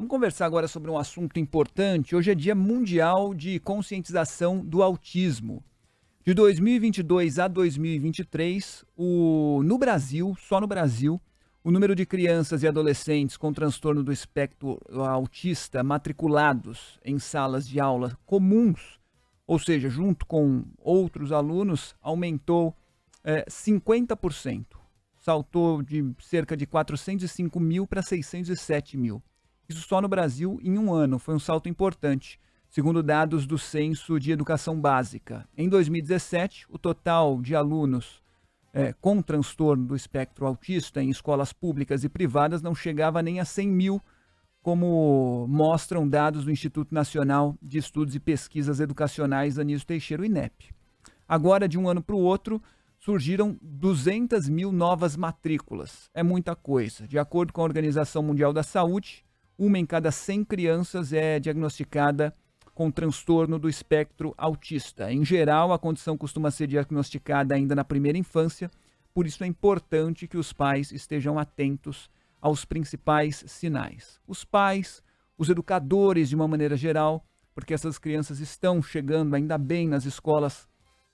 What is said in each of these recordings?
Vamos conversar agora sobre um assunto importante. Hoje é Dia Mundial de Conscientização do Autismo. De 2022 a 2023, no Brasil, só no Brasil, o número de crianças e adolescentes com transtorno do espectro autista matriculados em salas de aula comuns, ou seja, junto com outros alunos, aumentou 50%. Saltou de cerca de 405 mil para 607 mil. Isso só no Brasil em um ano. Foi um salto importante, segundo dados do Censo de Educação Básica. Em 2017, o total de alunos com transtorno do espectro autista em escolas públicas e privadas não chegava nem a 100 mil, como mostram dados do Instituto Nacional de Estudos e Pesquisas Educacionais Anísio Teixeira, o INEP. Agora, de um ano para o outro, surgiram 200 mil novas matrículas. É muita coisa. De acordo com a Organização Mundial da Saúde, uma em cada 100 crianças é diagnosticada com transtorno do espectro autista. Em geral, a condição costuma ser diagnosticada ainda na primeira infância, por isso é importante que os pais estejam atentos aos principais sinais. Os pais, os educadores de uma maneira geral, porque essas crianças estão chegando ainda bem nas escolas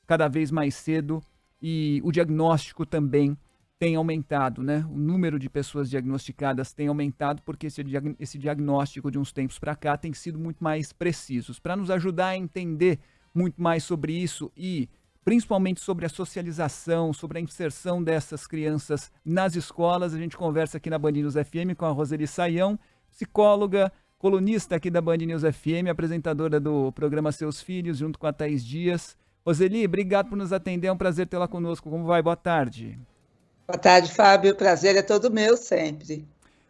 cada vez mais cedo e o diagnóstico também tem aumentado, né? O número de pessoas diagnosticadas tem aumentado porque esse diagnóstico de uns tempos para cá tem sido muito mais preciso. Para nos ajudar a entender muito mais sobre isso e principalmente sobre a socialização, sobre a inserção dessas crianças nas escolas, a gente conversa aqui na Band News FM com a Roseli Saião, psicóloga, colunista aqui da Band News FM, apresentadora do programa Seus Filhos, junto com a Thaís Dias. Roseli, obrigado por nos atender, é um prazer tê-la conosco. Como vai? Boa tarde. Boa tarde, Fábio. O prazer é todo meu sempre.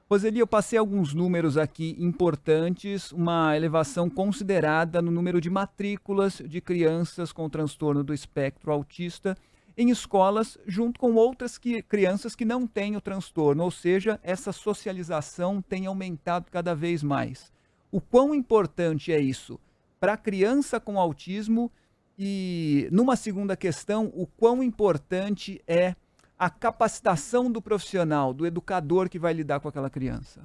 Roseli, eu passei alguns números aqui importantes, uma elevação considerada no número de matrículas de crianças com transtorno do espectro autista em escolas, junto com outras crianças que não têm o transtorno, ou seja, essa socialização tem aumentado cada vez mais. O quão importante é isso para a criança com autismo e, numa segunda questão, o quão importante é a capacitação do profissional, do educador que vai lidar com aquela criança?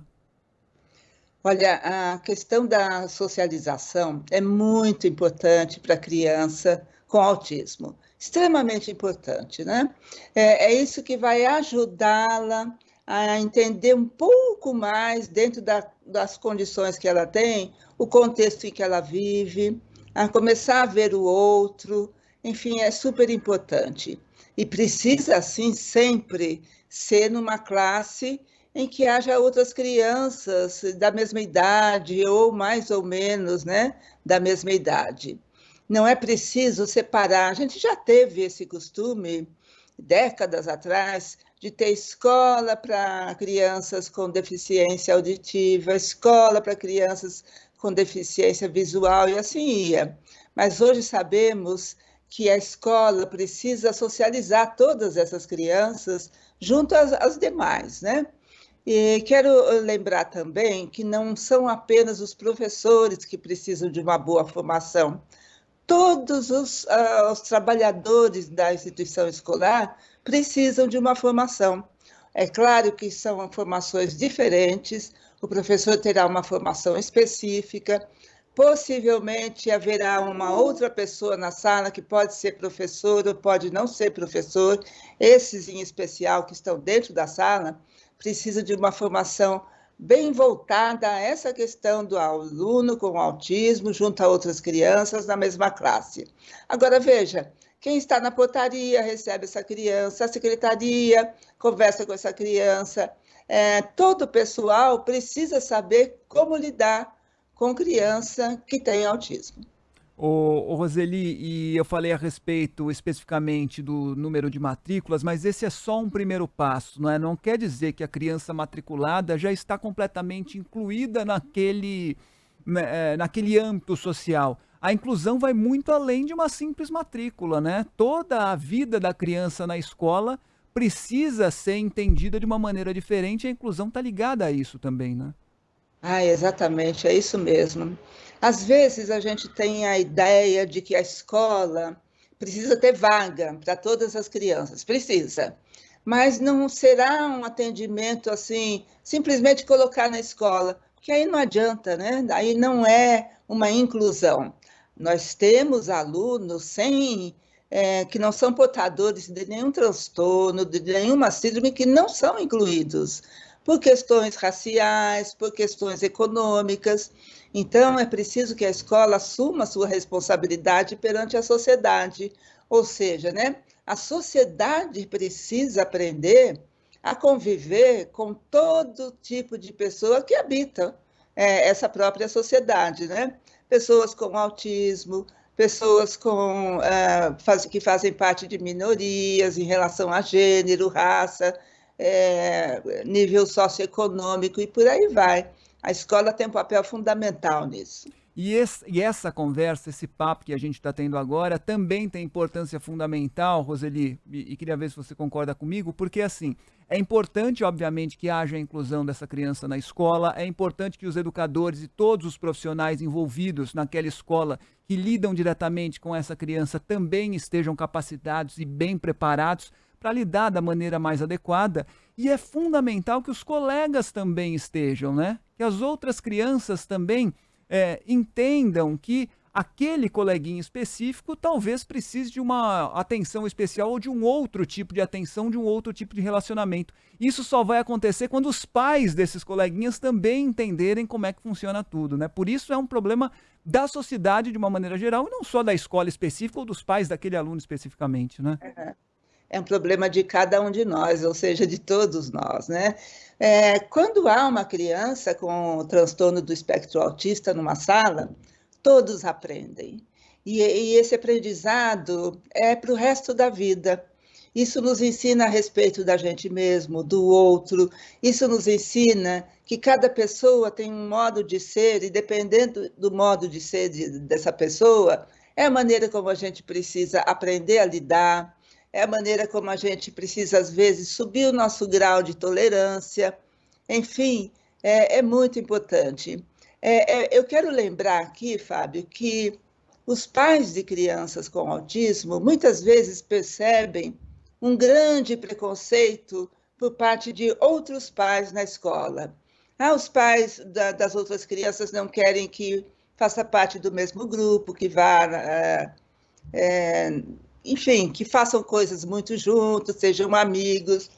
Olha, a questão da socialização é muito importante para a criança com autismo. Extremamente importante, né? É isso que vai ajudá-la a entender um pouco mais, dentro das condições que ela tem, o contexto em que ela vive, a começar a ver o outro. Enfim, é super importante. E precisa, assim, sempre ser numa classe em que haja outras crianças da mesma idade, ou mais ou menos, né, da mesma idade. Não é preciso separar. A gente já teve esse costume, décadas atrás, de ter escola para crianças com deficiência auditiva, escola para crianças com deficiência visual, e assim ia. Mas hoje sabemos que a escola precisa socializar todas essas crianças junto às demais, né? E quero lembrar também que não são apenas os professores que precisam de uma boa formação. Todos os trabalhadores da instituição escolar precisam de uma formação. É claro que são formações diferentes, o professor terá uma formação específica, possivelmente haverá uma outra pessoa na sala que pode ser professor ou pode não ser professor. Esses, em especial, que estão dentro da sala, precisam de uma formação bem voltada a essa questão do aluno com autismo junto a outras crianças na mesma classe. Agora, veja, quem está na portaria recebe essa criança, a secretaria conversa com essa criança. Todo o pessoal precisa saber como lidar com criança que tem autismo. Roseli, e eu falei a respeito especificamente do número de matrículas, mas esse é só um primeiro passo, não é? Não quer dizer que a criança matriculada já está completamente incluída naquele âmbito social. A inclusão vai muito além de uma simples matrícula, né? Toda a vida da criança na escola precisa ser entendida de uma maneira diferente, e a inclusão está ligada a isso também, né? Exatamente, é isso mesmo. Às vezes a gente tem a ideia de que a escola precisa ter vaga para todas as crianças, precisa. Mas não será um atendimento assim, simplesmente colocar na escola, que aí não adianta, né? Aí não é uma inclusão. Nós temos alunos que não são portadores de nenhum transtorno, de nenhuma síndrome, que não são incluídos por questões raciais, por questões econômicas. Então, é preciso que a escola assuma a sua responsabilidade perante a sociedade. Ou seja, né, a sociedade precisa aprender a conviver com todo tipo de pessoa que habita essa própria sociedade, né? Pessoas com autismo, pessoas que fazem parte de minorias em relação a gênero, raça, nível socioeconômico e por aí vai. A escola tem um papel fundamental nisso. E essa conversa, esse papo que a gente está tendo agora, também tem importância fundamental, Roseli, e queria ver se você concorda comigo, porque assim, é importante, obviamente, que haja a inclusão dessa criança na escola, é importante que os educadores e todos os profissionais envolvidos naquela escola que lidam diretamente com essa criança também estejam capacitados e bem preparados para lidar da maneira mais adequada. E é fundamental que os colegas também estejam, né? Que as outras crianças também entendam que aquele coleguinha específico talvez precise de uma atenção especial ou de um outro tipo de atenção, de um outro tipo de relacionamento. Isso só vai acontecer quando os pais desses coleguinhas também entenderem como é que funciona tudo, né? Por isso é um problema da sociedade de uma maneira geral, e não só da escola específica ou dos pais daquele aluno especificamente, né? É um problema de cada um de nós, ou seja, de todos nós, né? Quando há uma criança com o transtorno do espectro autista numa sala, todos aprendem. E esse aprendizado é para o resto da vida. Isso nos ensina a respeito da gente mesmo, do outro. Isso nos ensina que cada pessoa tem um modo de ser, e dependendo do modo de ser dessa pessoa, é a maneira como a gente precisa aprender a lidar, é a maneira como a gente precisa, às vezes, subir o nosso grau de tolerância. Enfim, é muito importante. Eu quero lembrar aqui, Fábio, que os pais de crianças com autismo muitas vezes percebem um grande preconceito por parte de outros pais na escola. Os pais das outras crianças não querem que faça parte do mesmo grupo, que vá... enfim, que façam coisas muito juntos, sejam amigos.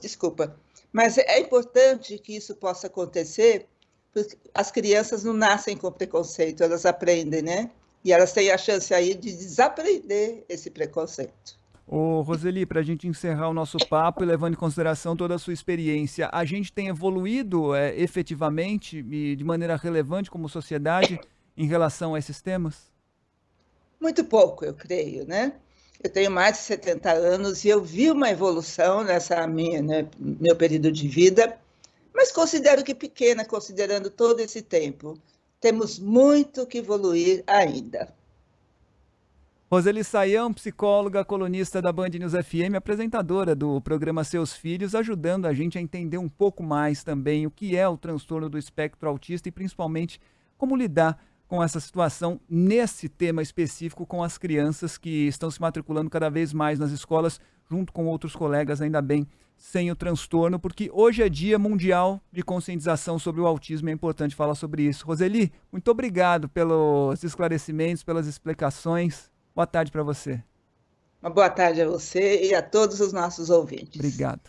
Desculpa. Mas é importante que isso possa acontecer, porque as crianças não nascem com preconceito, elas aprendem, né? E elas têm a chance aí de desaprender esse preconceito. Ô, Roseli, para a gente encerrar o nosso papo e levando em consideração toda a sua experiência, a gente tem evoluído efetivamente e de maneira relevante como sociedade em relação a esses temas? Muito pouco, eu creio, né? Eu tenho mais de 70 anos e eu vi uma evolução nessa meu período de vida, mas considero que pequena, considerando todo esse tempo. Temos muito que evoluir ainda. Roseli Saião, psicóloga, colunista da Band News FM, apresentadora do programa Seus Filhos, ajudando a gente a entender um pouco mais também o que é o transtorno do espectro autista e principalmente como lidar com essa situação nesse tema específico com as crianças que estão se matriculando cada vez mais nas escolas, junto com outros colegas, ainda bem, sem o transtorno, porque hoje é Dia Mundial de Conscientização sobre o Autismo e é importante falar sobre isso. Roseli, muito obrigado pelos esclarecimentos, pelas explicações. Boa tarde para você. Uma boa tarde a você e a todos os nossos ouvintes. Obrigado.